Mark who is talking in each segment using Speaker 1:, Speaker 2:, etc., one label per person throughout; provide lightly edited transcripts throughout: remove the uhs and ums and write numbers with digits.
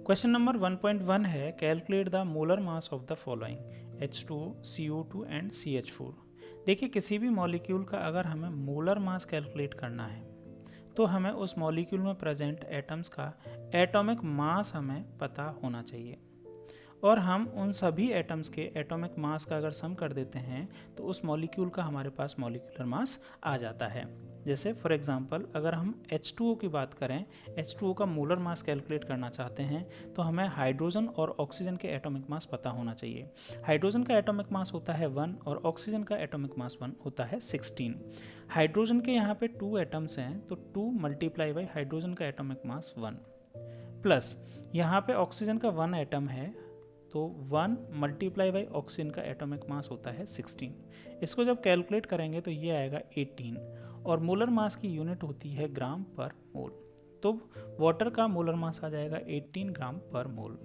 Speaker 1: Question number 1.1 है calculate the molar mass of the following H2O, CO2 and CH4। देखिए किसी भी molecule का अगर हमें मोलर मास कैलकुलेट करना है तो हमें उस मॉलिक्यूल में प्रेजेंट एटम्स का एटॉमिक मास हमें पता होना चाहिए, और हम उन सभी एटम्स के एटॉमिक मास का अगर सम कर देते हैं तो उस मॉलिक्यूल का हमारे पास मॉलिक्यूलर मास आ जाता है। जैसे फॉर एग्जांपल अगर हम H2O की बात करें, H2O का मोलर मास कैलकुलेट करना चाहते हैं तो हमें हाइड्रोजन और ऑक्सीजन के एटॉमिक मास पता होना चाहिए। हाइड्रोजन का एटॉमिक मास होता है 1 और ऑक्सीजन का एटॉमिक मास 1 होता है 16। हाइड्रोजन के यहाँ पे 2 एटम्स हैं तो 2 मल्टीप्लाई बाई हाइड्रोजन का एटॉमिक मास 1 प्लस यहाँ पे ऑक्सीजन का 1 एटम है तो 1 मल्टीप्लाई बाई ऑक्सीजन का एटॉमिक मास होता है 16। इसको जब कैलकुलेट करेंगे तो ये आएगा 18 और मोलर मास की यूनिट होती है ग्राम पर मोल। तो वाटर का मोलर मास आ जाएगा 18 ग्राम पर मोल।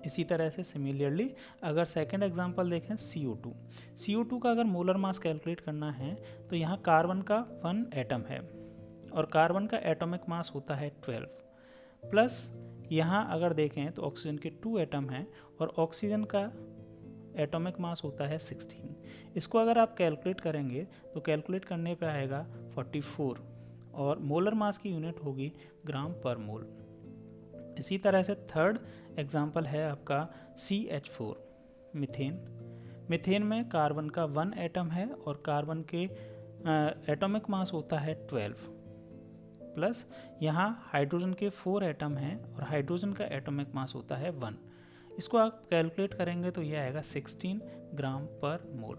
Speaker 1: इसी तरह से सिमिलरली अगर सेकंड एग्जांपल देखें CO2 का अगर मोलर मास कैलकुलेट करना है तो यहाँ कार्बन का 1 एटम है और कार्बन का एटॉमिक मास होता है 12 प्लस यहाँ अगर देखें तो ऑक्सीजन के 2 एटम हैं और ऑक्सीजन का एटॉमिक मास होता है 16। इसको अगर आप कैलकुलेट करेंगे तो कैलकुलेट करने पे आएगा 44 और मोलर मास की यूनिट होगी ग्राम पर मोल। इसी तरह से थर्ड एग्जांपल है आपका CH4 मीथेन में कार्बन का 1 एटम है और कार्बन के एटॉमिक मास होता है 12 प्लस यहाँ हाइड्रोजन के 4 एटम हैं और हाइड्रोजन का एटॉमिक मास होता है 1। इसको आप कैलकुलेट करेंगे तो यह आएगा 16 ग्राम पर मोल।